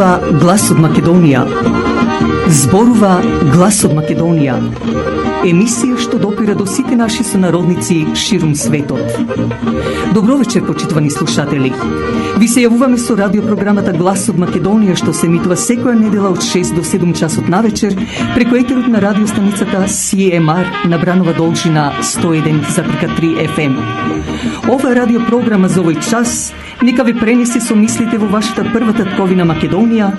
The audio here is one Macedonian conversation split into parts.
Зборува глас од Македонија. Зборува глас од Македонија. Емисија што допира до сите наши сонародници ширум светот. Добро вечер, почитувани слушатели. Ви се јавуваме со радиопрограмата Глас од Македонија, што се емитува секоја недела од 6 до 7 часот навечер преку етерот на радиостаницата CMR на Бранова должина 101,3 FM. Ова радиопрограма за овој час нека ви пренесе со мислите во вашата прва татковина Македонија,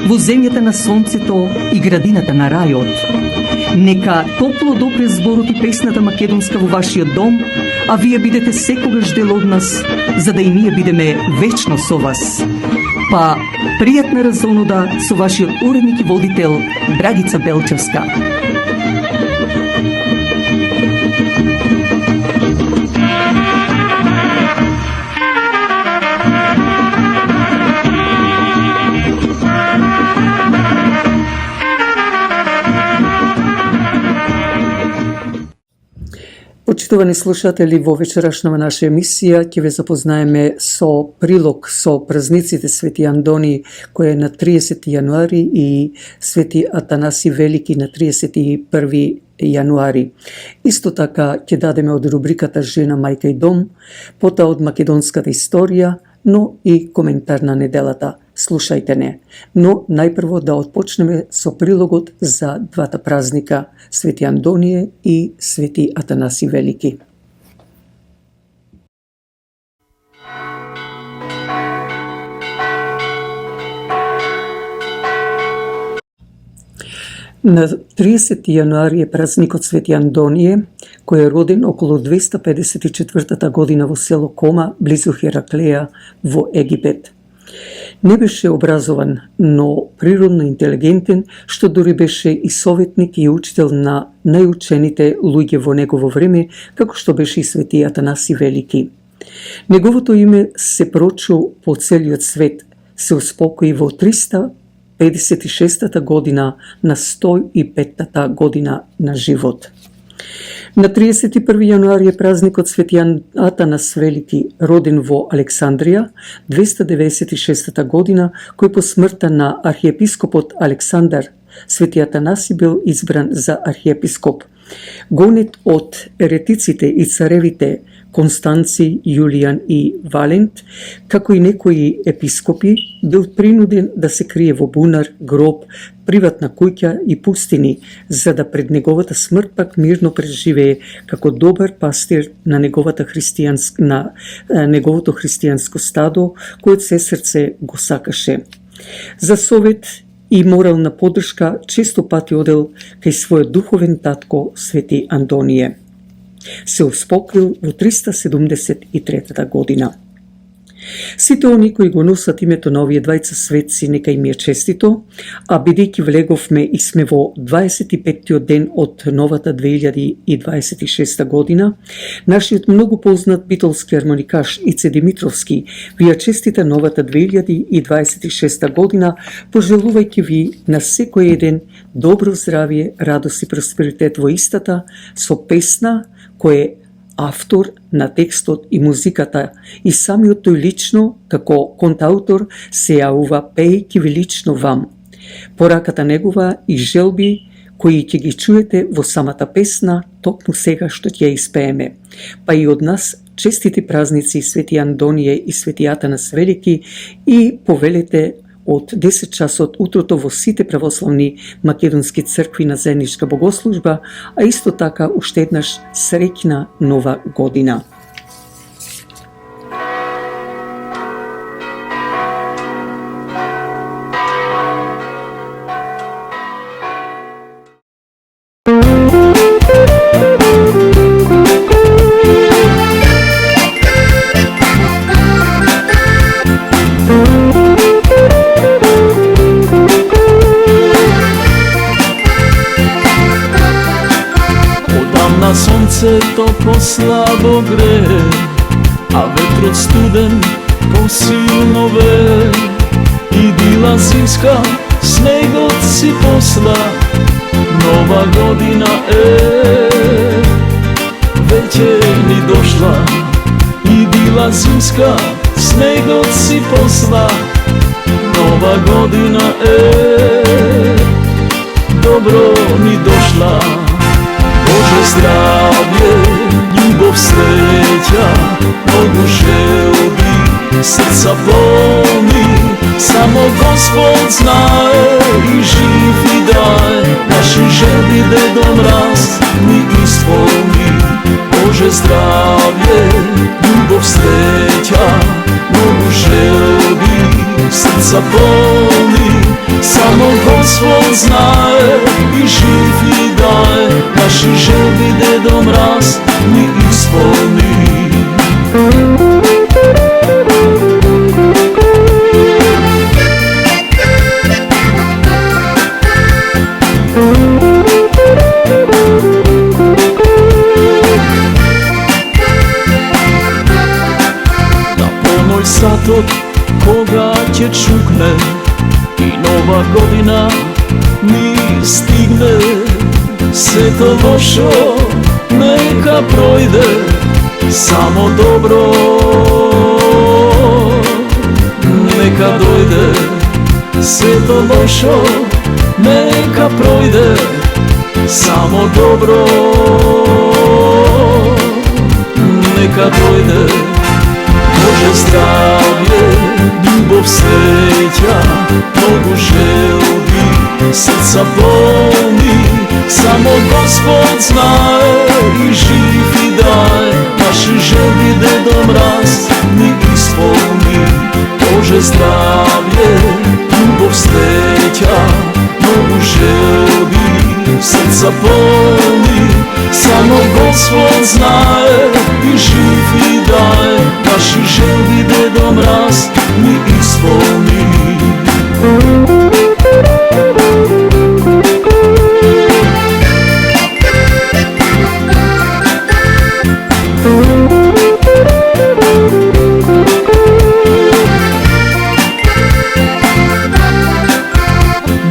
во земјата на сонцето и градината на рајот. Нека топло допре зборот и песната македонска во вашиот дом, а вие бидете секогаш дел од нас, за да и ние бидеме вечно со вас. Па, пријатна разонуда со вашиот уредник и водител Драгица Белчевска. Почитувани слушатели, во вечерашнава наша емисија ќе ве запознаеме со прилог со празниците Свети Андони, кој е на 30 јануари и Свети Атанаси Велики на 31 јануари. Исто така ќе дадеме од рубриката Жена, мајка и дом, потоа од македонската историја, но и коментар на неделата. Слушајте не. Но најпрво да отпочнеме со прилогот за двата празника Свети Андонije и Свети Атанаси Велики. На 30 јануари е празникот Свети Андонije, кој е роден околу 254 година во село Кома, близу Хераклеја во Египет. Не беше образован, но природно интелигентен, што дури беше и советник и учител на најучените луѓе во негово време, како што беше и Свети Атанаси Велики. Неговото име се прочу по целиот свет, се успокои во 356 година на 105-та година на живот. На 31 јануари е празникот Свети Атанас Велики, роден во Александрија, 296 година, кој по смртта на архиепископот Александар, Свети Атанаси бил избран за архиепископ. Гонет од еретиците и царевите Констанци, Јулијан и Валент, како и некои епископи, бил принуден да се крие во бунар, гроб, приватна куќа и пустини, за да пред неговата смрт пак мирно преживее како добар пастир на неговото христијанско стадо, кој се срце го сакаше. За совет и морална поддршка често пати одел кај својот духовен татко Свети Андонije. Се успокоил во 373 година. Сите они кои го носат името на овие двајца светци, нека им е честито, а бидејќи влеговме и сме во 25-тиот ден од новата 2026 година, нашиот многу познат битолски армоникаш Ице Димитровски ви ја честита новата 2026 година, пожелувајќи ви на секој еден добро здравје, радост и просперитет во истата, со песна кој е автор на текстот и музиката и самиот тој лично, како контаутор, се јавува пејќи ви лично вам. Пораката негова и желби кои ќе ги чуете во самата песна, токму сега што ќе ја испееме. Па и од нас честити празници Свети Андонije и Свети Атанас Велики и повелете од 10 часот утрото во сите православни македонски цркви на заедничка богослужба, а исто така уште еднаш среќна нова година. Сонцето послабо грее, а ветрот студен посилно вее. Идила зимска, снегот си посла, нова година веќе ни дошла. Идила зимска, снегот си посла, Нова година добро ни дошла. Боже здравје, љубов, среќа, многу желби, срца полни, само Господ знае и жив и дај. Наши желби Дедо Мраз ни исполни. Боже здравје, љубов, среќа, многу желби, срца полни, само Господ знае и жив и дај. Наши желби Дедо Мраз ни исполни. На полној сатот кога ќе чукне и нова година ни стигне, сето лошо нека пројде, само добро нека дојде. Сето лошо нека пројде, само добро нека дојде. Боже здравје, љубов, среќа, многу желби, срца полни, само Господ знае и жив и дај. Наши желби Дедо Мраз ни исполни. Боже здравје, љубов, среќа, многу желби, срца полни, само Господ знае и жив и дај. Наши желби Дедо Мраз ни исполни.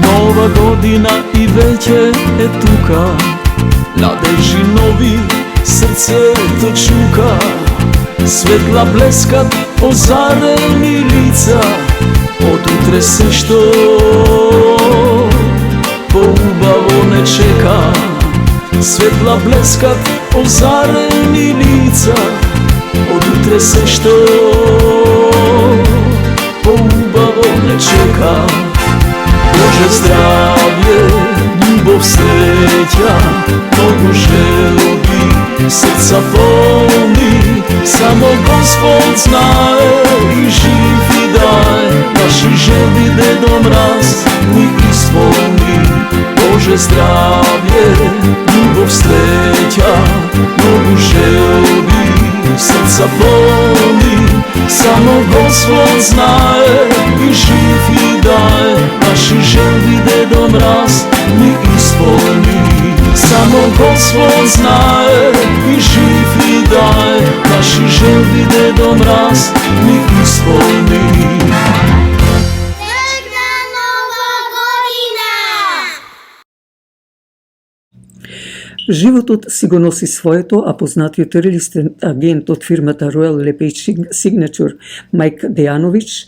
Нова година и веќе е тука, надежи нови, срцето чука. Светла блескат, озарени лица, од утре се што поубаво не чека. Светла блескат, озарени лица, од утре се што поубаво не чека. Боже здравје, љубов, среќа, многу желби, срца полни, само Господ знае и жив и дај. Наши желби Дедо Мраз ни исполни. Боже здравје, љубов, среќа, многу желби, срца полни, само Господ знае и жив и дај. Наши желби Дедо Мраз ни исполни. Само Господ знае и жив и дај. Наши желби Дедо Мраз ни исполни. Животот си го носи своето, а познатиот реалистен агент од фирмата Royal LePage Signature Мајк Дејановиќ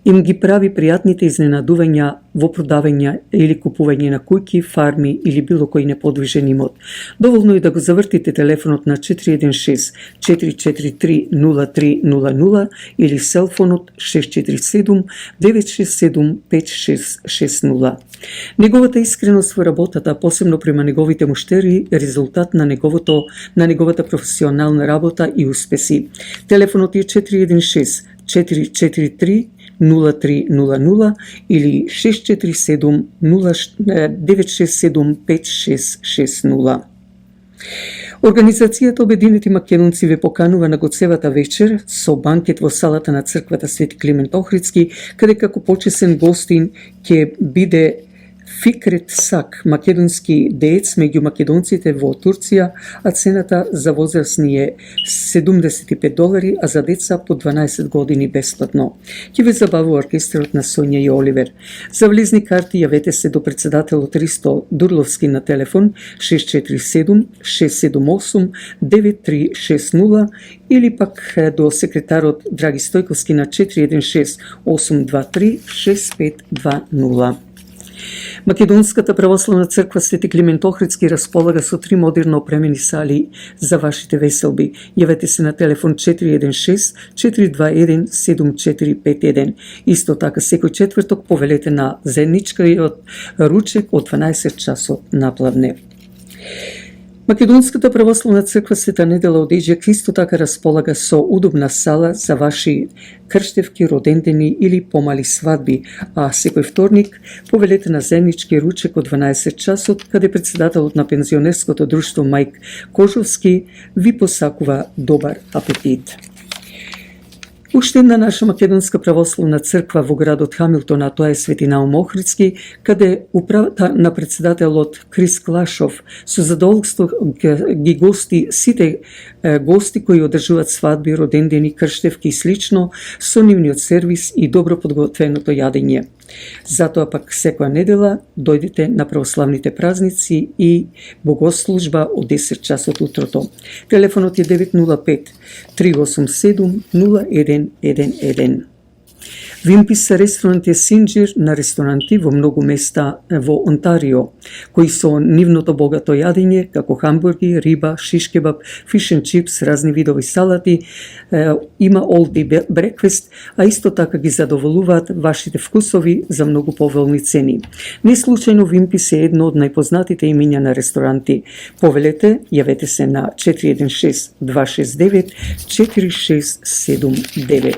им ги прави пријатните изненадувања во продавање или купување на куќи, фарми или било кој неподвижен имот. Доволно е да го завртите телефонот на 416-443-0300 или селфонот 647-967-5660. Неговата искреност во работата, посебно према неговите муштери, е резултат на неговата професионална работа и успеси. Телефонот е 416-443-0300 или 647-967-5660. Организацијата Обединети македонци ве поканува на Гоцевата вечер со банкет во салата на црквата Свети Климент Охридски, каде како почесен гостин ќе биде Фикрет Сак, македонски деец меѓу македонците во Турција, а цената за возрастни е $75, а за деца по 12 години бесплатно. Ќе ве забавува оркестрот на Сонја и Оливер. За влезни карти јавете се до председателот Ристо Дурловски на телефон 647-678-9360 или пак до секретарот Драги Стојковски на 416-823-6520. Македонската православна црква Свети Климент Охридски располага со 3 модерно опремени сали за вашите веселби. Јавете се на телефон 416-421-7451. Исто така секој четврток повелете на заедничкиот ручек од 12 часот напладне. Македонската православна црква Света Недела од Еџек исто така располага со удобна сала за ваши крштевки, родендени или помали свадби, а секој вторник повелете на заеднички ручек од 12 часот, каде председателот на пензионерското друштво Мајк Кожовски ви посакува добар апетит. Уште една наша македонска православна црква во градот Хамилтон, а тоа е Свети Наум Охридски, каде управата на председателот Крис Клашов со задоволство ги гости сите гости кои одржуваат свадби, родендени, крштевки и слично со нивниот сервис и добро подготвеното јадење. Затоа пак секоја недела дојдете на православните празници и богослужба од 10 часот утрото. Телефонот е 905-387-0111. Вимпис ресторант е синџир на ресторанти во многу места во Онтарио, кои со нивното богато јадење, како хамбурги, риба, шиш кебаб, фиш and чипс, разни видови салати, има all day breakfast, а исто така ги задоволуваат вашите вкусови за многу поволни цени. Не случајно Вимпис е едно од најпознатите имиња на ресторанти. Повелете, јавете се на 416-269-4679.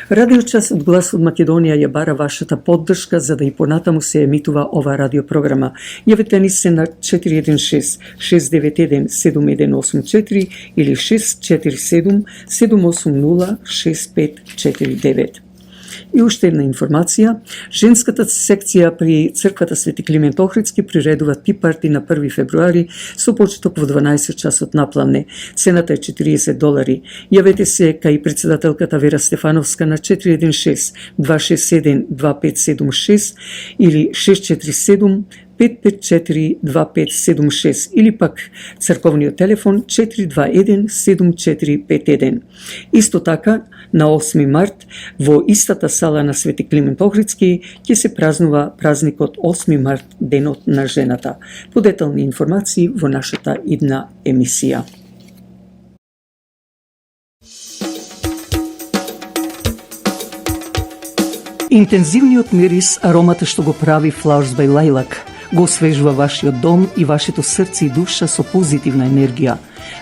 Радиочасот Глас од Македонија ја бара вашата поддршка за да и понатаму се емитува ова радиопрограма. Јавете ни се на 416-691-7184 или 647-780-6549. И уште една информација, женската секција при црквата Свети Климент Охридски приредува ти-парти на 1 февруари со почеток во 12 часот напладне. Цената е $40. Јавете се кај председателката Вера Стефановска на 416-267-2576 или 647-554-2576 или пак црковниот телефон 421-7451. Исто така, на 8 март, во истата сала на Свети Климент Охридски ќе се празнува празникот 8 март, денот на жената. Подетални информации во нашата идна емисија. Интензивниот мирис, аромата што го прави Flowers by Lilac, го освежува вашиот дом и вашето срце и душа со позитивна енергија.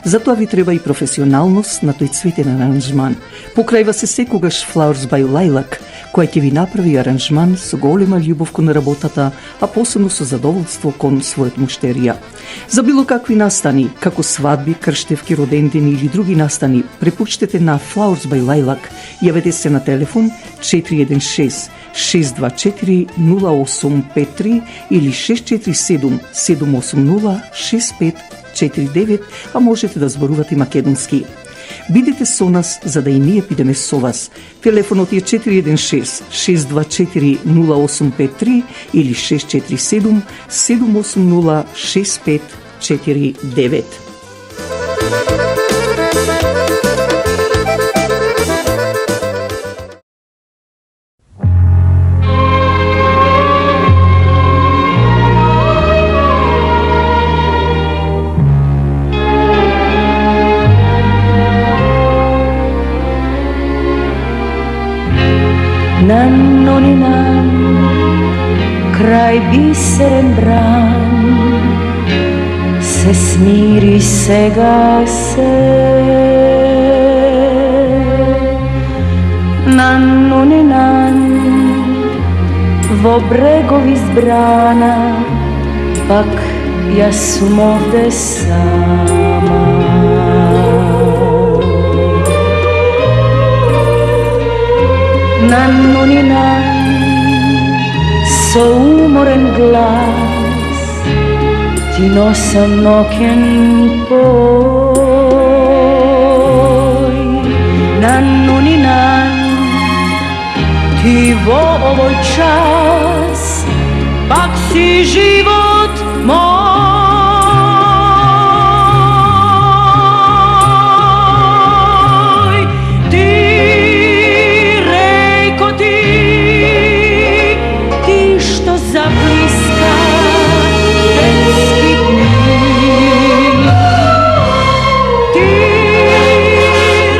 Затоа ви треба и професионалност на тој цветен аранжман. Покрајва се секогаш Flowers by Lilac, која ќе ви направи аранжман со голема љубов кон работата, а посебно со задоволство кон својот муштерија. За било какви настани, како свадби, крштевки, родендени или други настани, препуштете на Flowers by Lilac. Јавете се на телефон 416-624-0853 или 647-780-6549, а можете да зборувате македонски. Бидете со нас за да и ние бидеме со вас. Телефонот е 416-624-0853 или 647-780-6549. Nannoninan, kraj biserem bran, se smiri, se gase. Nannoninan, vo bregovi zbrana, pak ja sum ovde sama. Nannoninan, со уморен глас ти носам ноќен пој. Нанну ни нан, ти во овој час пак си живот мој. Ти реко ти што заблиска детски дни. Ти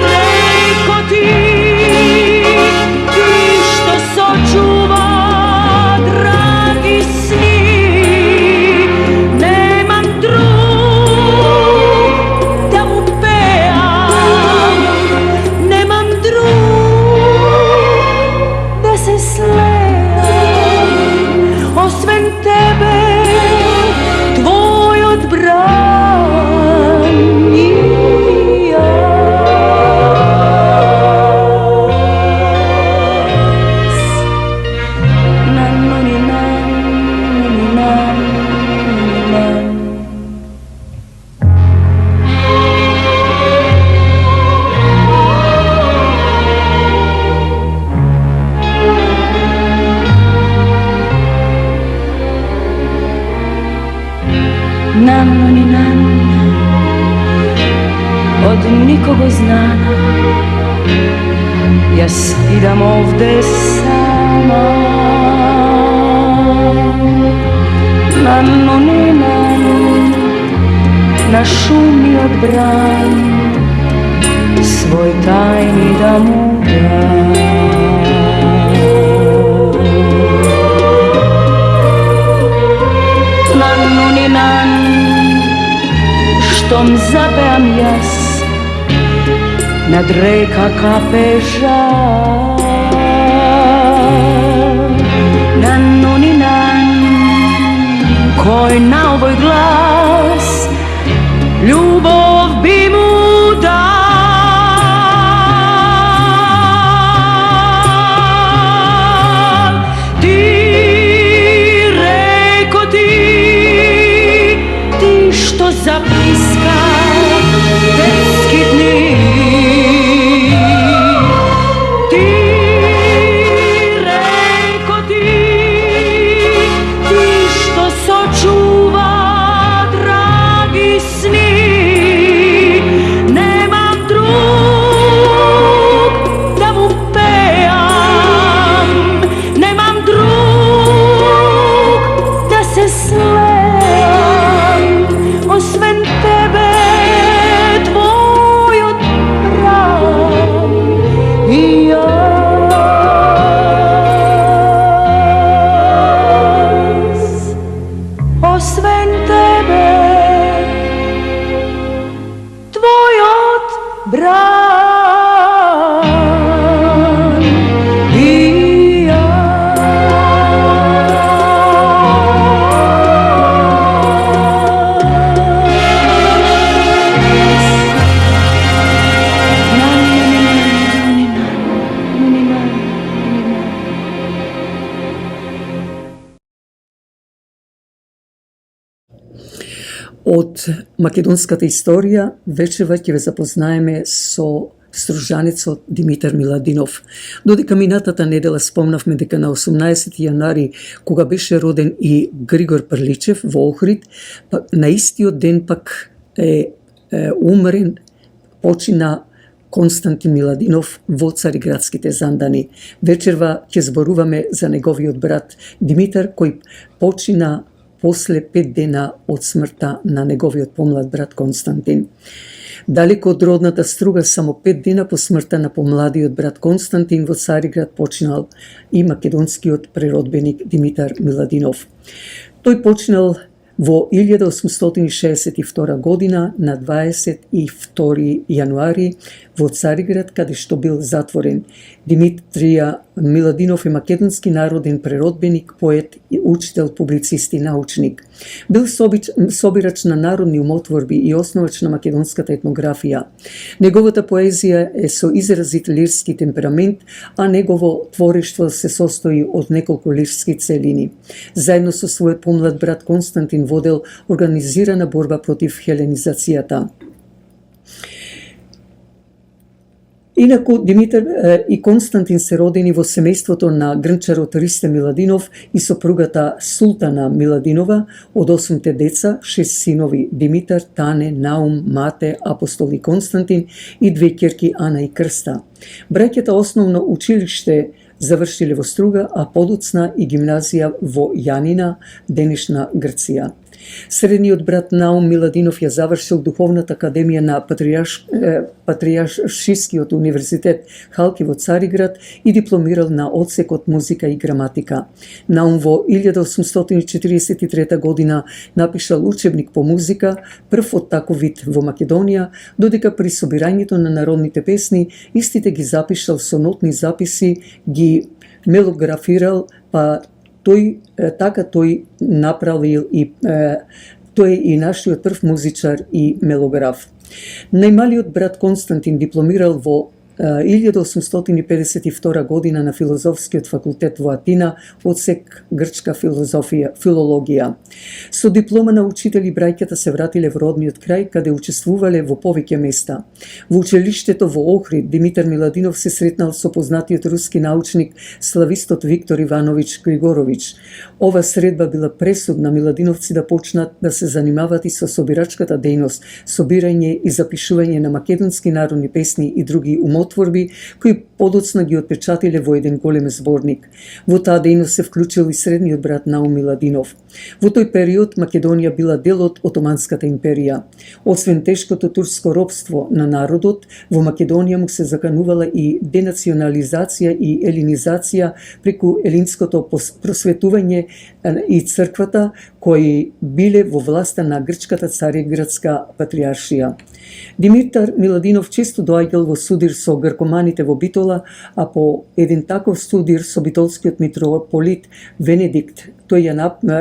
реко ти што сочува драги сни. Немам друг да му пеам, немам друг да се слеам, освен тебе, твојот бран и јас. Нанну ни нан, ни нан, ни нан. Нанну ни нан, од никого знана, јас идам овде сама. Нанну ни нан, на шумиот бран, свој тајни да му дам. Нанну ни нан, штом запеам јас, над река капе жар. Нанну ни нан, кој на овој глас љубов би му дал. Ти реко ти што заблиска детски дни. Ти реко ти што сочува драги сни. Немам друг да му пеам, немам друг да се слеам, освен тебе, твојот бран и јас. Освен тебе, твојот бран и Од македонската историја вечерва ќе ве запознаеме со стружанецот Димитар Миладинов. Додека минатата недела спомнавме дека на 18 јанари, кога беше роден и Григор Прличев во Охрид, на истиот ден пак умрен, почина Константин Миладинов во Цариградските Зандани. Вечерва ќе зборуваме за неговиот брат Димитар, кој почина после 5 дена од смртта на неговиот помлад брат Константин. Далеко од родната струга, само 5 дена по смртта на помладиот брат Константин во Цариград починал и македонскиот преродбеник Димитар Миладинов. Тој починал во 1862 година на 22 јануари во Цариград, каде што бил затворен Димитрија Миладинов е македонски народен преродбеник, поет, учител, публицист и научник. Бил собирач на народни умотворби и основач на македонската етнографија. Неговата поезија е со изразит лирски темперамент, а негово творештво се состои од неколку лирски целини. Заедно со својот помлад брат Константин водел организирана борба против хеленизацијата. Инаку, Димитар и Константин се родени во семејството на грнчарот Ристе Миладинов и сопругата Султана Миладинова. Од 8 деца, 6 синови Димитар, Тане, Наум, Мате, Апостол и Константин и 2 ќерки Ана и Крста. Браќата основно училиште завршиле во Струга, а подоцна и гимназија во Јанина, денешна Грција. Средниот брат Наум Миладинов ја завршил Духовната академија на Патријаршискиот универзитет Халки во Цариград и дипломирал на одсекот музика и граматика. Наум во 1843 година напишал учебник по музика, прв од таков вид во Македонија, додека при собирањето на народните песни истите ги запишал со нотни записи, ги мелографирал, па тој направил и тој е и нашиот прв музичар и мелограф. Најмалиот брат Константин дипломирал во 1852 година на Филозофскиот факултет во Атина, одсек грчка филологија. Со диплома на учител и браќата се вратиле во родниот крај, каде учествувале во повеќе места. Во училиштето во Охрид Димитар Миладинов се сретнал со познатиот руски научник славистот Виктор Иванович Григорович. Ова средба била пресудна миладиновци да почнат да се занимават и со собирачката дејност, собирање и запишување на македонски народни песни и други умотворби, кои подоцна ги отпечатиле во еден голем зборник. Во таа дејност се вклучил и средниот брат Наум Миладинов. Во тој период Македонија била дел од Отоманската империја. Освен тешкото турско робство на народот, во Македонија му се заканувала и денационализација и елинизација преку елинското просветување и црквата, кои биле во власта на грчката цариградска патријаршија. Димитар Миладинов често доаѓал во судир со гркоманите во Битола, а по еден таков судир со битолскиот митрополит Венедикт, тој ја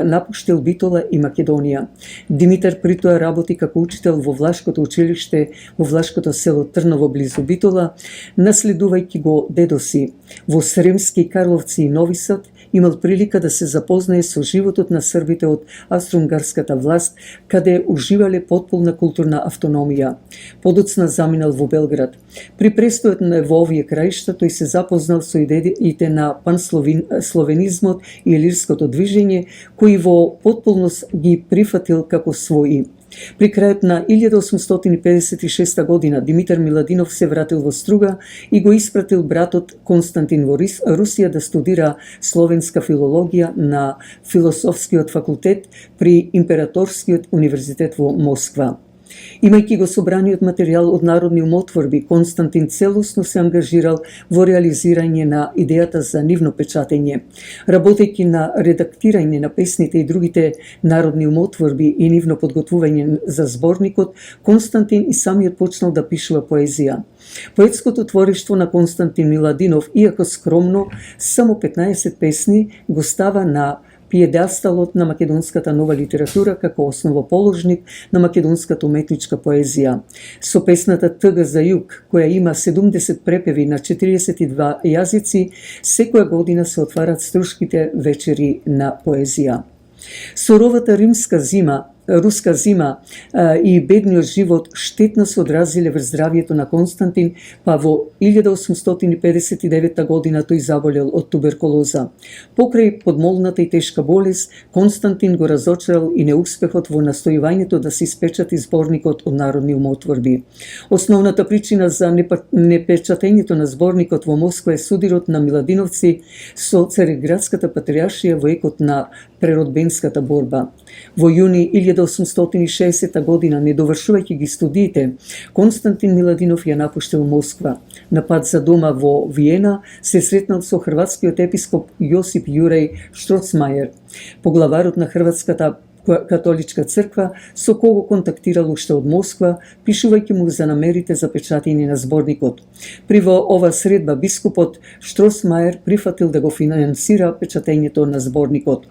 напуштил Битола и Македонија. Димитар притоа работи како учител во Влашкото училиште во Влашкото село Трново близу Битола, наследувајќи го дедо си. Во Сремски, Карловци и Нови Сад имал прилика да се запознае со животот на србите од австро-унгарската власт, каде уживале потполна културна автономија. Подоцна заминал во Белград. При престојот во овие краишта тој се запознал со идеите на пансловенизмот и илирското движење, кои во потполност ги прифатил како своји. При крајот на 1856 година Димитар Миладинов се вратил во Струга и го испратил братот Константин во Русија да студира словенска филологија на Философскиот факултет при Императорскиот универзитет во Москва. Имајќи го собраниот материјал од народни умотворби, Константин целосно се ангажирал во реализирање на идејата за нивно печатење. Работејќи на редактирање на песните и другите народни умотворби и нивно подготвување за зборникот, Константин и самиот почнал да пишува поезија. Поетското творештво на Константин Миладинов, иако скромно, само 15 песни, го става на пиедесталот на македонската нова литература како основоположник на македонската уметничка поезија. Со песната Тъга за југ, која има 70 препеви на 42 јазици, секоја година се отварат струшките вечери на поезија. Суровата руска зима и бедниот живот штетно се одразиле врз здравјето на Константин, па во 1859 година тој заболел од туберкулоза. Покрај подмолната и тешка болест, Константин го разочарал и неуспехот во настојувањето да се испечати зборникот од народни умотворби. Основната причина за непечатењето на зборникот во Москва е судирот на миладиновци со Цариградската патријаршија во екот на преродбенската борба. Во јуни 1860 година, недовршувајќи ги студиите, Константин Миладинов ја напуштил Москва. На пат за дома во Виена се сретнал со хрватскиот епископ Јосип Јуреј Штроцмајер, поглаварот на хрватската католичка црква, со кого контактирал уште од Москва, пишувајќи му за намерите за печатење на зборникот. При ова средба бискупот Штросмајер прифатил да го финансира печатењето на зборникот.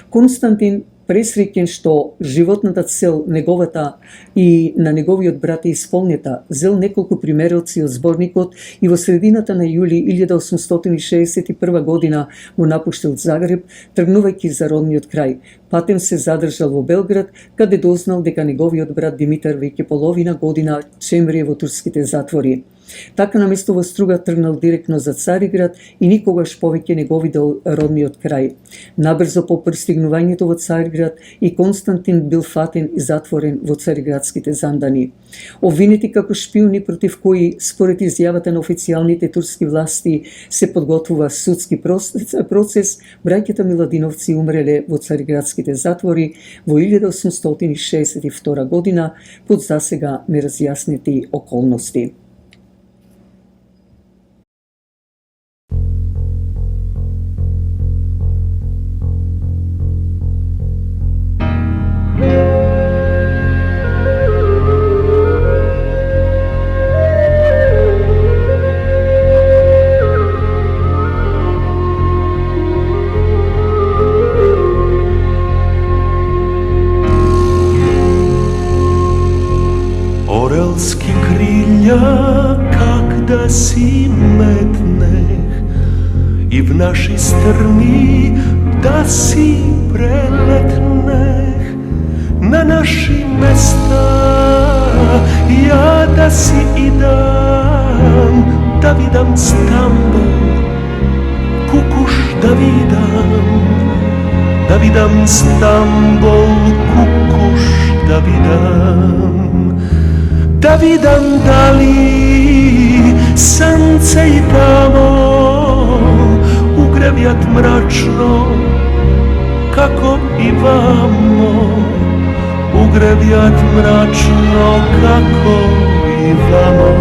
Константин, пресреќен што животната цел неговата и на неговиот брат е исполнета, зел неколку примероци од зборникот и во средината на јули 1861 година го напуштил Загреб, тргнувајќи за родниот крај. Патем се задржал во Белград, каде дознал дека неговиот брат Димитар веќе половина година чемрие во турските затвори. Така наместо во Струга тргнал директно за Цариград и никогаш повеќе не го видел родниот крај. Набрзо по пристигнувањето во Цариград и Константин бил фатен и затворен во цариградските зандани. Обвинети како шпиони против кои, според изјавата на официјалните турски власти, се подготвува судски процес, браќата Миладиновци умреле во цариградските затвори во 1862 година под засега неразјаснети околности. Орелски крилја как да си метнех и в наши страни да си прелетнех на наши места ја да си идам, да видам Стамбул, Кукуш да видам Стамбул, Кукуш да видам дали сонце и тамо угревјат мрачно како и вамо, угревјат мрачно како и вамо.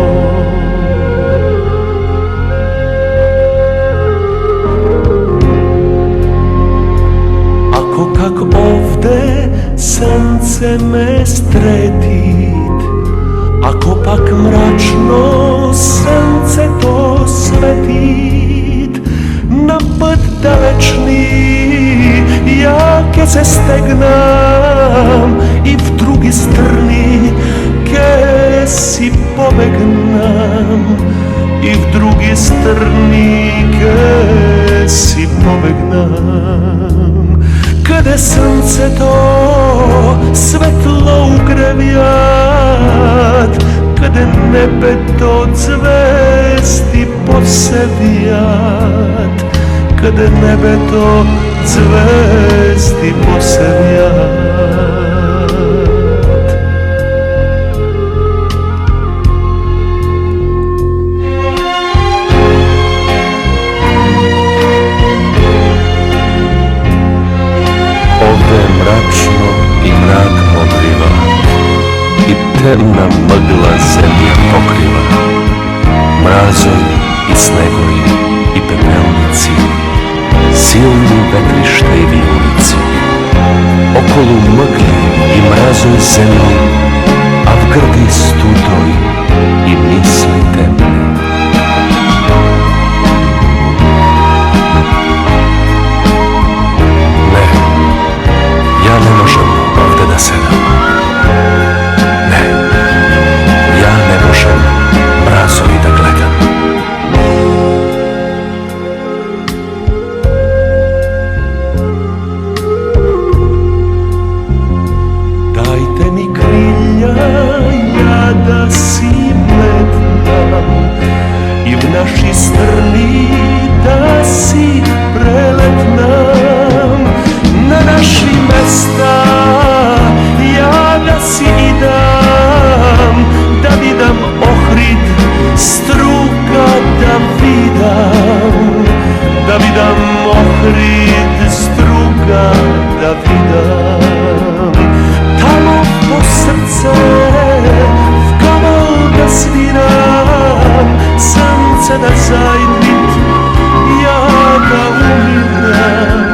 Ако как овде сонце ме стретит, ако пак мрачно сонцето светит, на пат далечни ја ке се стегнам и в други страни ке си побегнам, и в други страни ке си побегнам. Каде сонцето светло угревјат, каде небето звезди посевјат, каде небето звезди посевјат. Мрачно и мрак мокрива, и темна мъгла земја покрива. Мразој и снегови и пепелници, силни ветришта и вијулици. Околу мъгли и мразој земји, а в грди студој и мисли темни. Не можам овде да седам. Не, ја не можам мразови да гледам. Дајте ми крилја, ја да си метнам и в наши страни да си прелетнам. На наши места ја да си идам, да видам Охрид, Струга да видам Охрид, Струга да видам. Тамо по срце в камол да свирам, сонце да зајдвит, ја да умирам.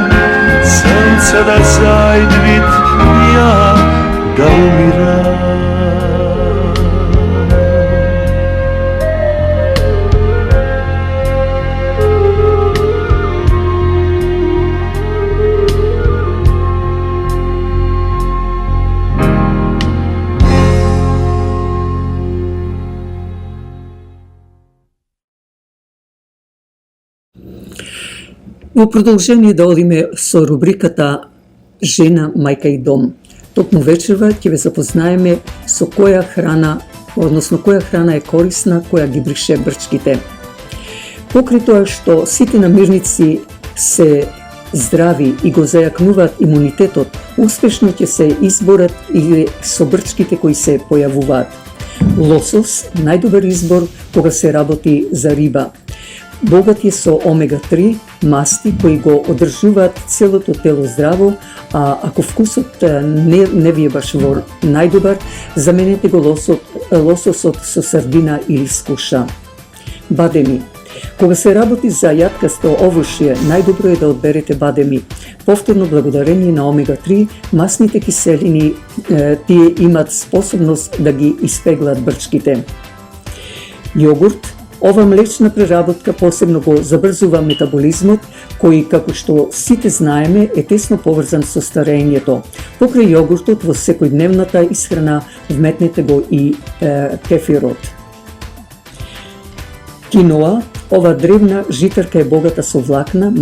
sada zajdvit ja da umiram. Во продолжение да одиме со рубриката Жена, мајка и дом. Токму вечерва ќе ве запознаеме со која храна, односно која храна е корисна, која ги брише брчките. Покрај тоа што сите намирници се здрави и го зајакнуваат имунитетот, успешно ќе се изборат и со брчките кои се појавуваат. Лосос, најдобар избор кога се работи за риба. Богат е со омега-3 масти кои го одржуваат целото тело здраво, а ако вкусот не ви е баш во најдобар, заменете го лососот со сардина или скуша. Бадеми. Кога се работи за јаткасто овошје, најдобро е да одберете бадеми. Повторно, благодарение на омега-3, масните киселини тие имаат способност да ги испеглат брчките. Јогурт. Ова млечна преработка посебно го забрзува метаболизмот, кој, како што сите знаеме, е тесно поврзан со старењето. Покрај јогуртот во секојдневната исхрана вметнете го и кефирот. Киноа. Ова древна житарка е богата со влакна,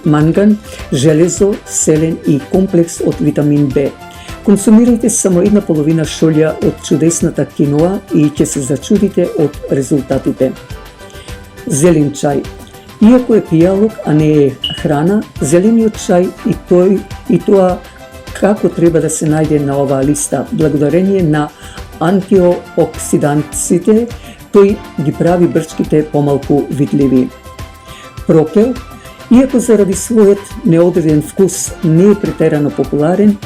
манган, железо, селен и комплекс од витамин Б. Консумирајте само 1/2 шолја од чудесната киноа и ќе се зачудите од резултатите. Зелен чај. Иако е пијалок, а не е храна, зелениот чај и тоа како треба да се најде на оваа листа. Благодарение на антиоксидантците, тој ги прави брчките помалку видливи. Прокел. Иако заради својот неодреден вкус не е претерано популарен,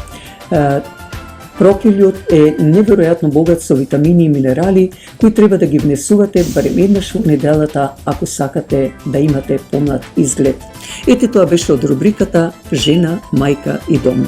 прокелјот е неверојатно богат со витамини и минерали кои треба да ги внесувате барем еднаш во неделата ако сакате да имате помлад изглед. Ете, тоа беше од рубриката Жена, мајка и дом.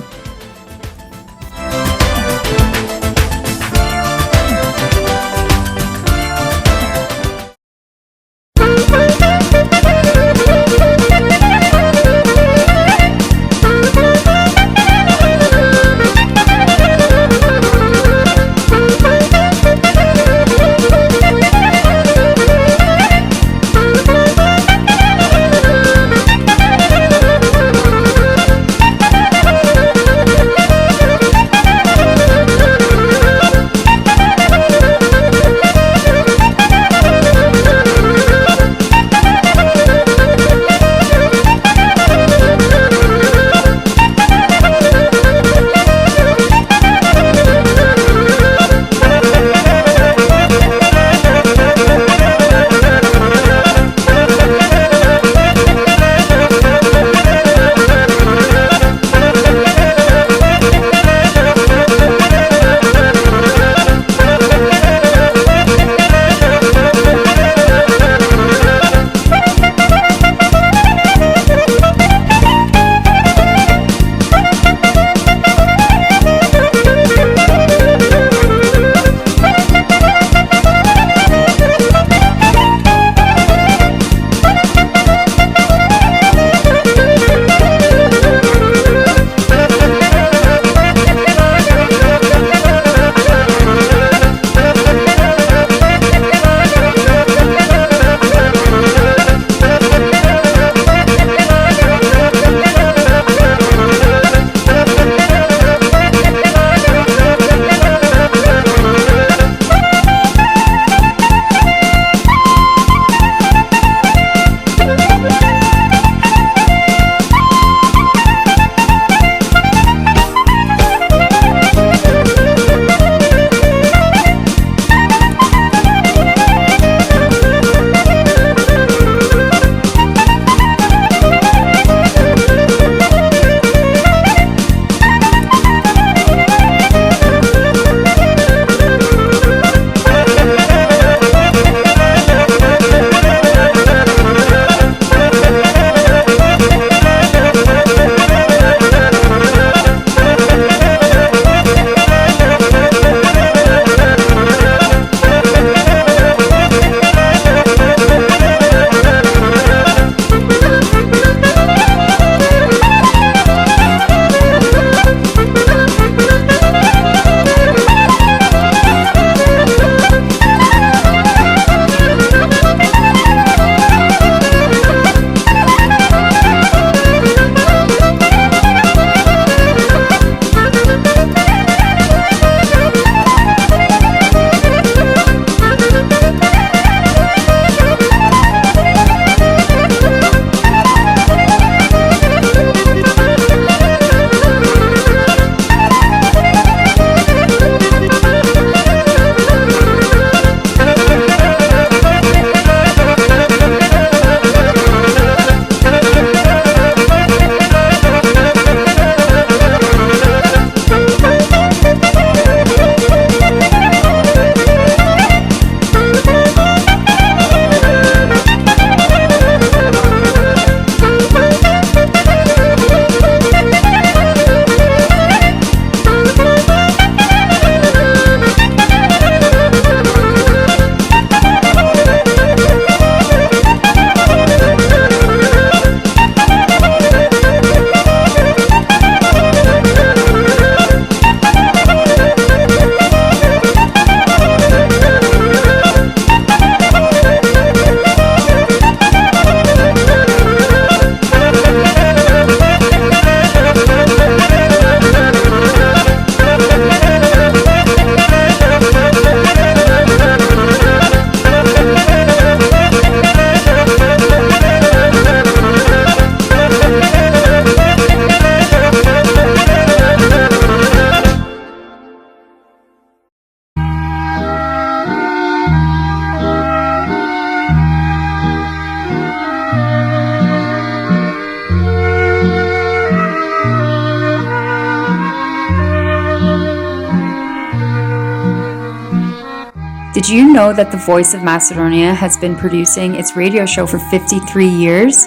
Did you know that the Voice of Macedonia has been producing its radio show for 53 years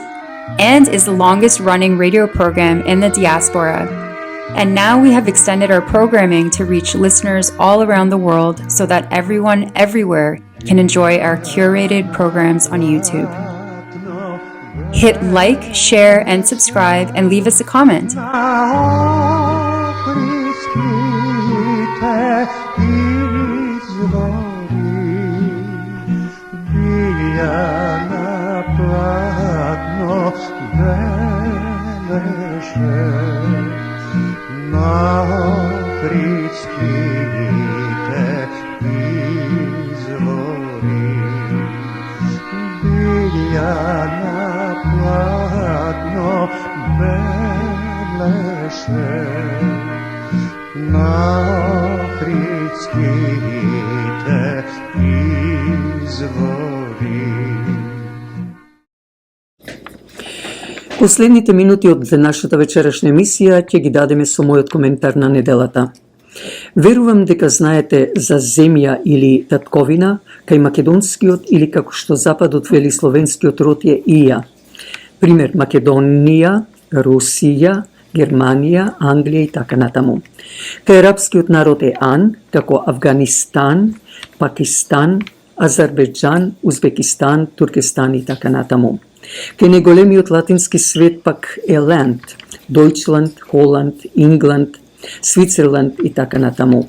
and is the longest running radio program in the diaspora? And now we have extended our programming to reach listeners all around the world so that everyone everywhere can enjoy our curated programs on YouTube. Hit like, share, and subscribe, and leave us a comment. Последните минути од нашата вечерашна емисија ќе ги дадеме со мојот коментар на неделата. Верувам дека знаете за земја или татковина кај македонскиот или како што Западот вели словенскиот род е Ија. Пример Македонија, Русија, Германија, Англија и така натаму. Кај арапскиот народ е Ан, како Афганистан, Пакистан, Азербејџан, Узбекистан, Туркестан и така натаму. Кај неголемиот латински свет пак е Ланд, Дојчланд, Холанд, Ингланд, Свицерланд и така натаму.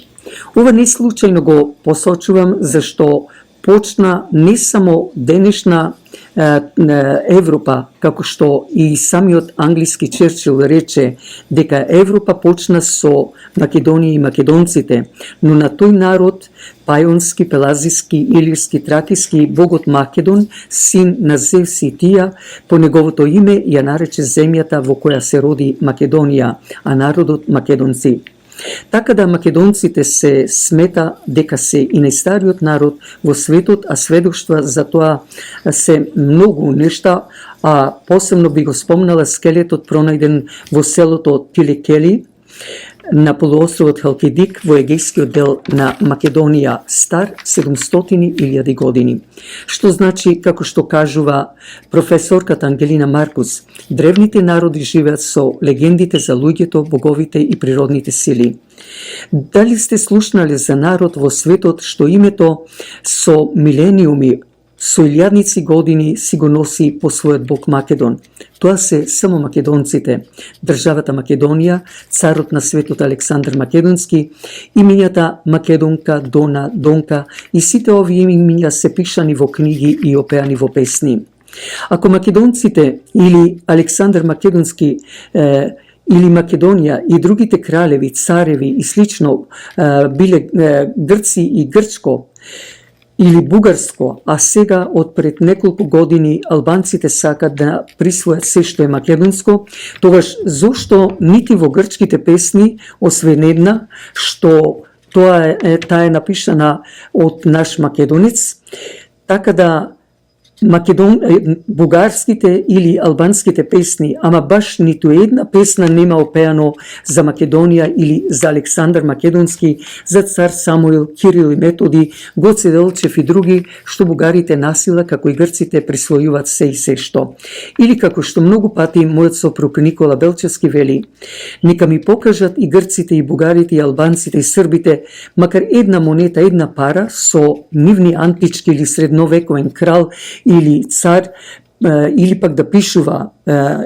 Ова не случајно го посочувам зашто почна не само денешна Европа, како што и самиот англиски Черчил рече дека Европа почна со Македонија и македонците, но на тој народ пајонски, пелазиски, илирски, тракиски богот Македон, син на Зевс и Тија, по неговото име ја нарече земјата во која се роди Македонија, а народот македонци. Така да македонците се смета дека се и најстариот народ во светот, а сведоштва за тоа се многу нешта, а посебно би го спомнала скелетот пронајден во селото Тилекели на полуостровот Халкидик во егејскиот дел на Македонија, стар 700.000 години. Што значи, како што кажува професорката Ангелина Маркус, древните народи живеат со легендите за луѓето, боговите и природните сили. Дали сте слушнали за народ во светот што името со милениуми, со илјадници години си го носи по својот бог Македон? Тоа се само македонците. Државата Македонија, царот на светот Александар Македонски, имињата Македонка, Дона, Донка и сите овие имиња се пишани во книги и опеани во песни. Ако македонците или Александар Македонски или Македонија и другите кралеви, цареви и слично биле грци и грчко, или бугарско, а сега од пред неколку години албанците сакат да присвојат се што е македонско, тогаш зошто нити во грчките песни, освен една, што таа е напишана од наш македонец, така да бугарските или албанските песни, ама баш ниту една песна нема опеано за Македонија или за Александар Македонски, за цар Самуил, Кирил и Методи, Гоце Делчев и други, што бугарите насила, како и грците, присвојуваат се и се што. Или како што многу пати мојот сопруг Никола Белчевски вели, нека ми покажат и грците, и бугарите, и албанците, и србите, макар една монета, една пара со нивни антички или средновековен крал или цар, или пак да пишува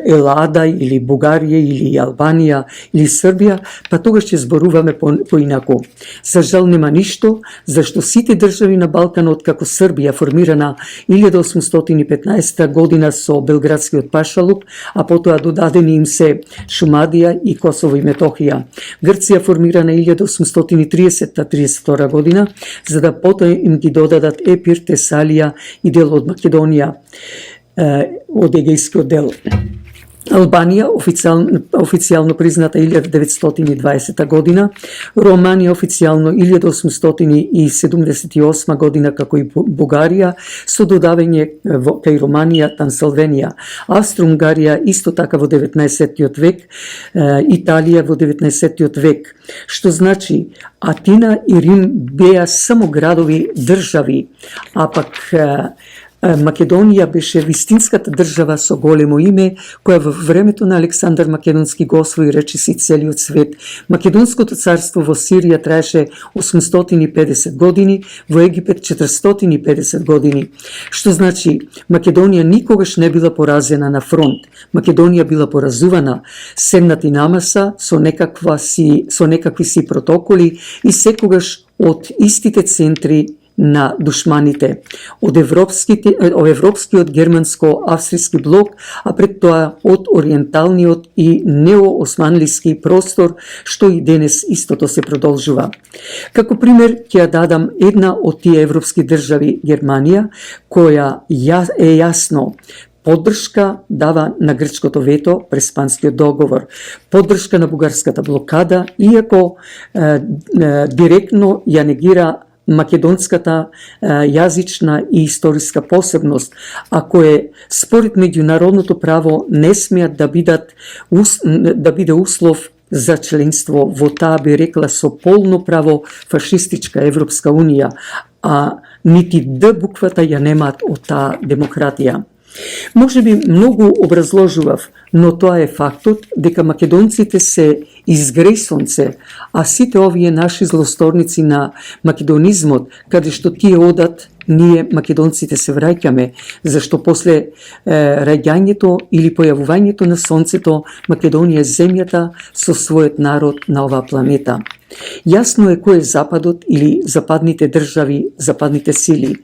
Елада, или Бугарија, или Албанија, или Србија, па тогаш ќе зборуваме поинаку. За жал нема ништо, зашто сите држави на Балканот, како Србија, формирана 1815 година со Белградскиот пашалук, а потоа додадени им се Шумадија и Косово и Метохија. Грција формирана 1830-32 година, за да потоа им ги додадат Епир, Тесалија и дел од Македонија од егејскиот дел. Албанија официјално призната 1920 година, Романија официјално 1878 година, како и Бугарија, со додавање кај Романија, Трансилванија, Австро-Унгарија исто така во 19 век, Италија во 19 век, што значи Атина и Рим беа само градови држави, а пак Македонија беше вистинската држава со големо име, која во времето на Александар Македонски го освои речиси целиот свет. Македонското царство во Сирија траеше 850 години, во Египет 450 години. Што значи, Македонија никогаш не била поразена на фронт. Македонија била поразувана, седнати намаса со некакви си протоколи и секогаш од истите центри на душманите, од европскиот германско-австријски блок, а пред тоа од ориенталниот и неоосманлиски простор, што и денес истото се продолжува. Како пример ќе ја дадам една од тие европски држави, Германија, која е јасно поддршка дава на грчкото вето през Спанскиот договор, поддршка на бугарската блокада, иако директно ја негира македонската јазична и историска посебност, а кое според меѓународното право не смеат да биде услов за членство во таа, би рекла, со полно право фашистичка Европска унија, а нити Д буквата ја немаат од таа демократија. Може би многу образложував, но тоа е фактот дека македонците се изгрејсонце, а сите овие наши злосторници на македонизмот, каде што тие одат, ние македонците се враќаме, зашто после раѓањето или појавувањето на сонцето, Македонија е земјата со својот народ на оваа планета. Јасно е кој е Западот или западните држави, западните сили.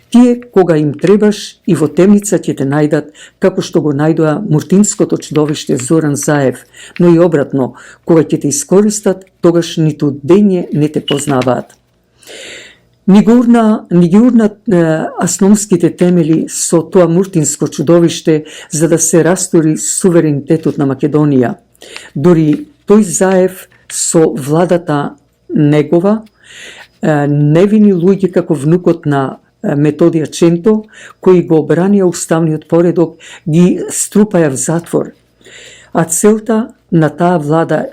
Тие кога им требаш и во темница ќе те најдат, како што го најдоа муртинското чудовиште Зоран Заев, но и обратно, кога ќе те искористат, тогаш ниту дење не те познаваат. Ни ги урнат асномските темели со тоа муртинско чудовиште за да се растори суверенитетот на Македонија. Дори тој Заев со владата негова, невини луѓе како внукот на Методија Ченто, кои го обранија уставниот поредок, ги струпаја в затвор. А целта на таа влада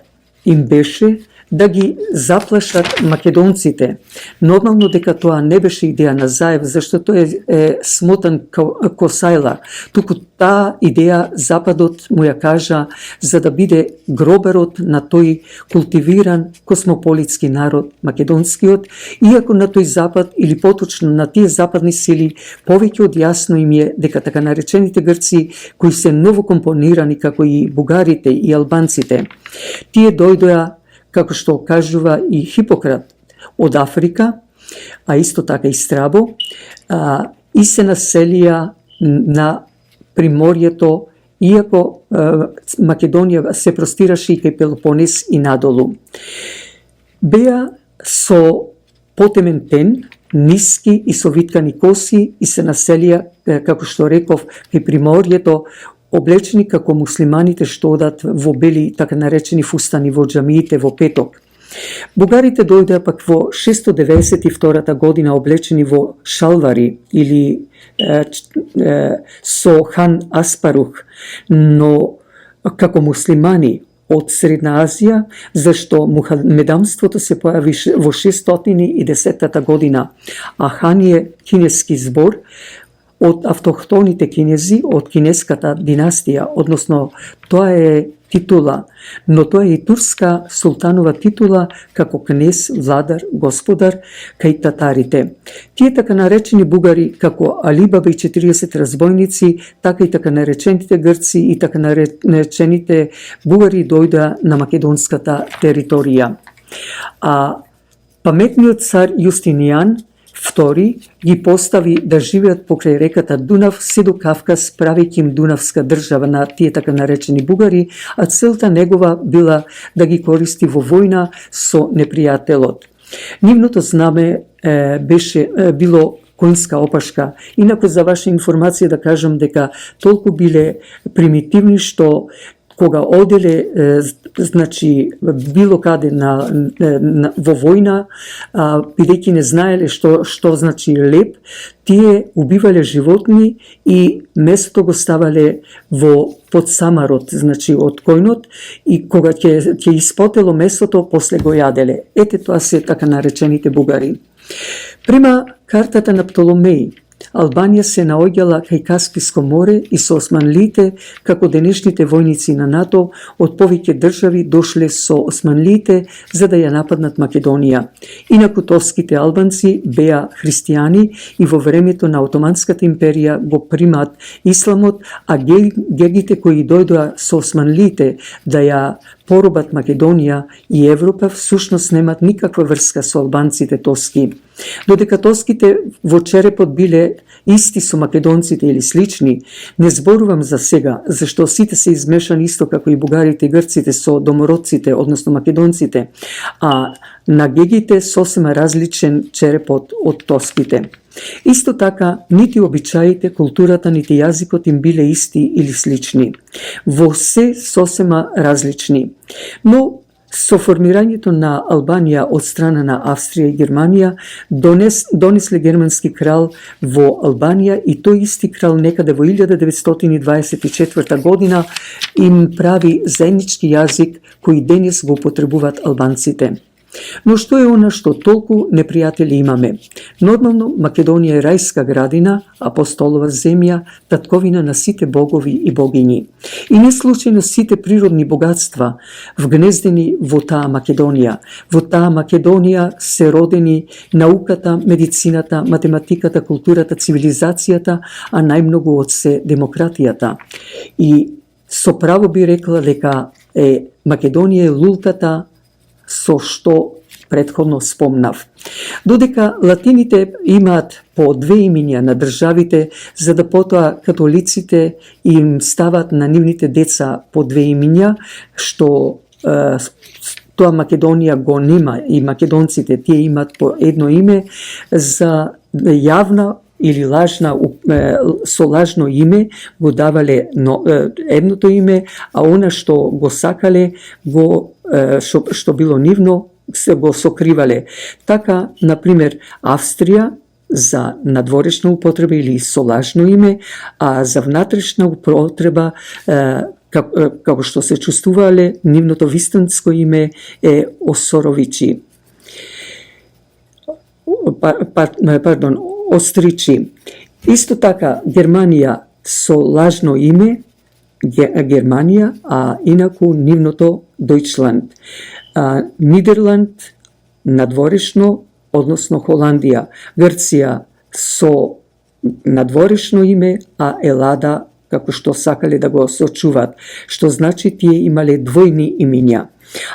им беше да ги заплашат македонците. Нормално дека тоа не беше идеја на Заев, зашто тој е смотан косајла. Туку таа идеја Западот му ја кажа за да биде гроберот на тој култивиран космополитски народ, македонскиот, иако на тој Запад, или поточно на тие западни сили, повеќе од јасно им е дека така наречените грци, кои се ново компонирани како и бугарите и албанците, тие дојдоа, како што кажува и Хипократ, од Африка, а исто така и Страбо, и се населија на приморието, иако Македонија се простираше и кај Пелопонес и надолу. Беа со потемен тен, ниски и со виткани коси и се населија, како што реков, кај приморието, облечени како муслиманите што одат во бели, така наречени фустани во џамиите во петок. Бугарите дојдеа пак во 692 година облечени во шалвари или со хан Аспарух, но како муслимани од Средна Азија, зашто мухамедамството се појави во 610 година, а хан е кинески збор од автохтоните кинези, од кинеската династија, односно тоа е титула, но тоа е и турска султанова титула како кнез, владар, господар кај татарите. Тие така наречени бугари, како Алибаба и 40 разбойници, така и така наречените грци и така наречените бугари дојдоа на македонската територија. А паметниот цар Јустинијан Втори ги постави да живеат покрај реката Дунав се до Кавказ, правејќи им Дунавска држава на тие така наречени бугари, а целта негова била да ги користи во војна со непријателот. Нивното знаме било коњска опашка. Инаку за ваша информација да кажам дека толку биле примитивни што кога оделе значи било каде во војна, бидејќи не знаеле што значи леп, тие убивале животни и месото го ставале во подсамарот, значи од којнот, и кога ќе испотело месото, после го јаделе. Ете тоа се така наречените бугари. Према картата на Птоломеј, Албанија се наоѓала кај Касписко море и со османлиите, како денешните војници на НАТО од повеќе држави дошле со османлиите за да ја нападнат Македонија. Инаку тоските албанци беа христијани и во времето на Отоманската империја го примат исламот, а гегите кои дојдоа со османлиите да ја поробат Македонија и Европа всушност немат никаква врска со албанците тоски. Додека тоските во черепот биле исти со македонците или слични, не зборувам за сега, зашто сите се измешани исто како и бугарите и грците со домородците, односно македонците, а на гегите сосема различен черепот од тоските. Исто така, нити обичаите, културата, нити јазикот им биле исти или слични. Во се сосема различни. Но со формирањето на Албанија од страна на Австрија и Германија, донесле германски крал во Албанија и тој исти крал некаде во 1924 година им прави заеднички јазик кој денес го употребуваат албанците. Но што е она што толку непријатели имаме? Нормално, Македонија е рајска градина, апостолова земја, татковина на сите богови и богињи. И не случајно сите природни богатства вгнездени во таа Македонија. Во таа Македонија се родени науката, медицината, математиката, културата, цивилизацијата, а најмногу од се демократијата. И со право би рекла дека Македонија е лулката со што претходно спомнав. Додека латините имаат по две имиња на државите, за да потоа католиците им стават на нивните деца по две имиња, што тоа Македонија го нема и македонците тие имаат по едно име, за јавна или со лажно име го давале едното име, а она што го сакале што било нивно се го сокривале. Така, например, Австрија за надворешна употреба или со лажно име, а за внатрешна употреба како што се чувствувале, нивното вистинско име е Осоровичи. Остричи. Исто така, Германија со лажно име Германија, а инаку нивното Дојчланд. Нидерланд надворешно, односно Холандија. Грција со надворешно име, а Елада како што сакале да го сочуваат, што значи тие имале двојни имиња.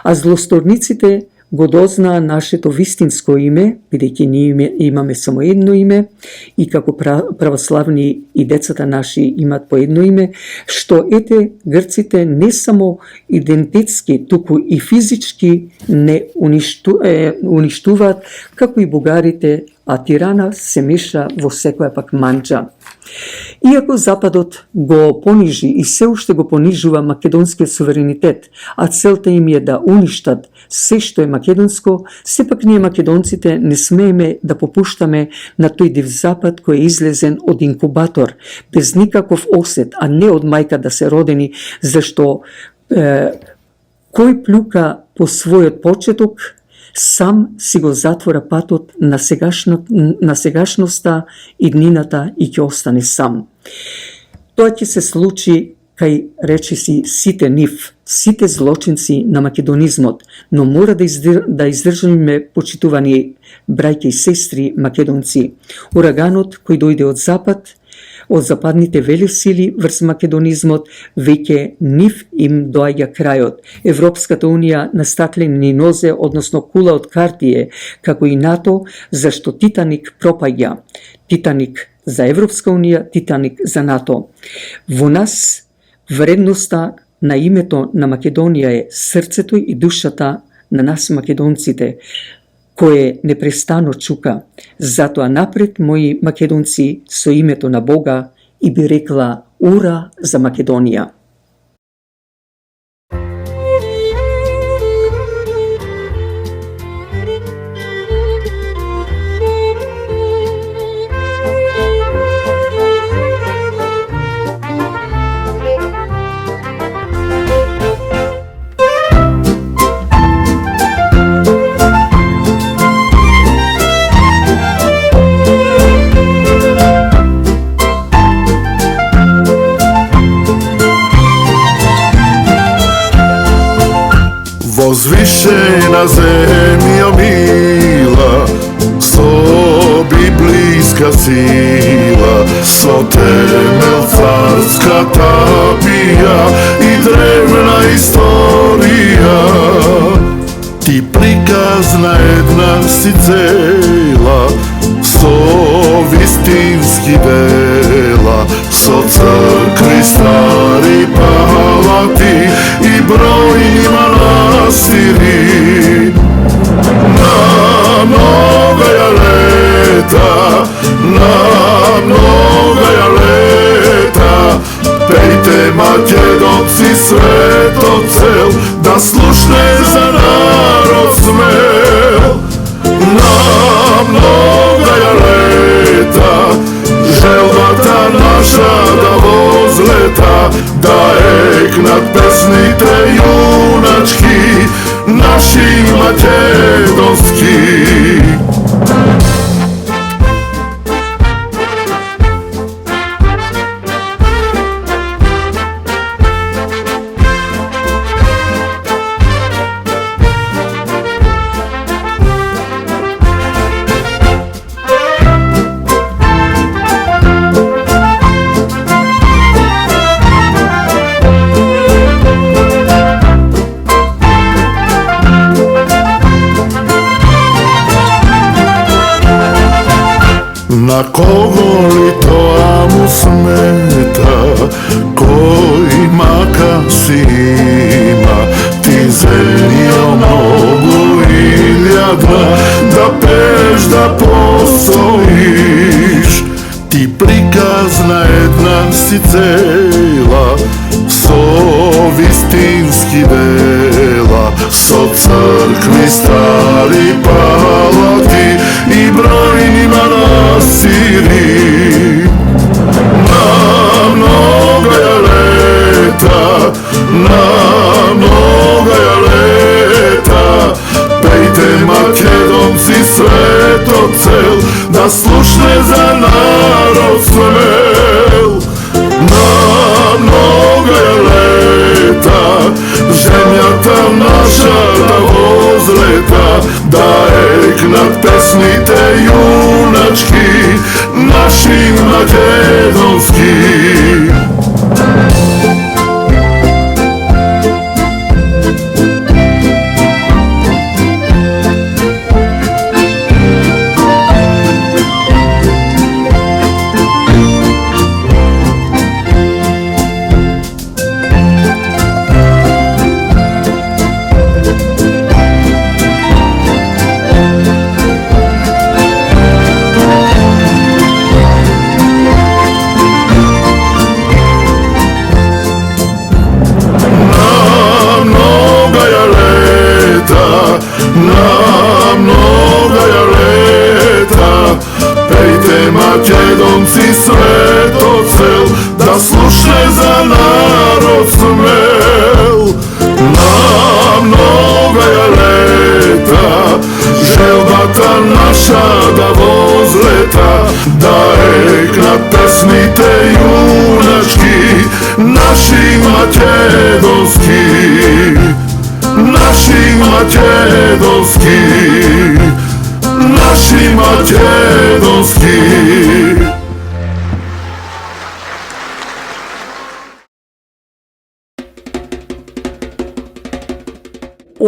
А злосторниците го дознаа нашето вистинско име, бидејќи ние имаме само едно име, и како православни и децата наши имаат по едно име, што грците не само идентитски, туку и физички не уништуваат, како и бугарите, а Тирана се меша во секоја пак манџа. Иако Западот го понижи и се уште го понижува македонскиот суверенитет, а целта им е да уништат се што е македонско, сепак ние македонците не смееме да попуштаме на тој див Запад кој е излезен од инкубатор, без никаков осет, а не од мајка да се родени, зашто кој плюка по својот почеток, сам си го затвора патот на сегашноста и днината и ќе остане сам. Тоа ќе се случи кај речиси сите нив, сите злочинци на македонизмот, но мора да издржиме, почитувани браќа и сестри македонци. Ураганот кој дојде од запад, од западните велесили врз македонизмот, веќе нив им доаѓа крајот. Европската унија на стаклени нозе, односно кула од картие, како и НАТО, зашто Титаник пропаѓа. Титаник за Европска унија, Титаник за НАТО. Во нас вредноста на името на Македонија е срцето и душата на нас македонците, кое непрестано чука. Затоа напред, мои македонци, со името на Бога, и би рекла ура за Македонија. Возвишена земја мила, со библиска сила, со темел царска тапија и древна историја. Ти приказна една си цела, со вистински дела, со цркви стари палати и бројни манастири. На многоја лета, на многоја лета, пејте македонци светот цел, да слушне за народ смел. На многоја лета, желбата наша да возлета, да екнат песните јуначки, наши македонски. На кого ли тоа му смета, кој мака си има, ти земја многу илјада, да пеш да постоиш. Ти приказна една си цела, со вистински дела, со цркви стари палати и бројни манастири. На многоја лета, на многоја лета, пејте македонци светот цел, да слушне за народ смел. На многоја лета, земјата наша да возлета, да екнат песните јуначки, наши македонски. На многоја лета, пејте македонци светот цел, да слушне за народ смел. На многоја лета, желбата наша да возлета, да екнат песните јуначки, наши македонски. Наши македонски, наши македонски.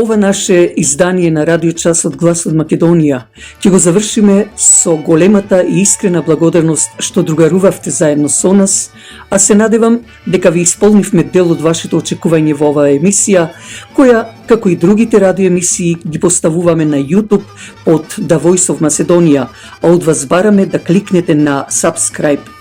ова наше издание на Радио Часот Глас од Македонија ќе го завршиме со големата и искрена благодарност што другарувавте заедно со нас, а се надевам дека ви исполнивме дел од вашето очекување во оваа емисија, која, како и другите радиоемисии, ги поставуваме на YouTube под The Voice of Macedonia, а од вас бараме да кликнете на Subscribe.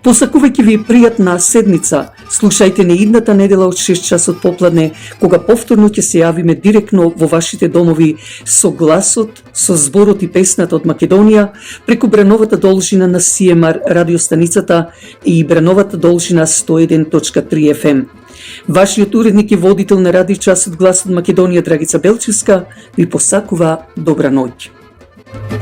Посакувајќи ви пријатна седмица, слушајте не идната недела од 6 часот попладне, кога повторно ќе се јавиме директно во вашите домови со гласот, со зборот и песната од Македонија, преку бреновата должина на CMR радиостаницата и бреновата должина 101.3 FM. Вашиот уредник и водител на Радио Часот Глас од Македонија, Драгица Белчевска, ви посакува добра ноќ.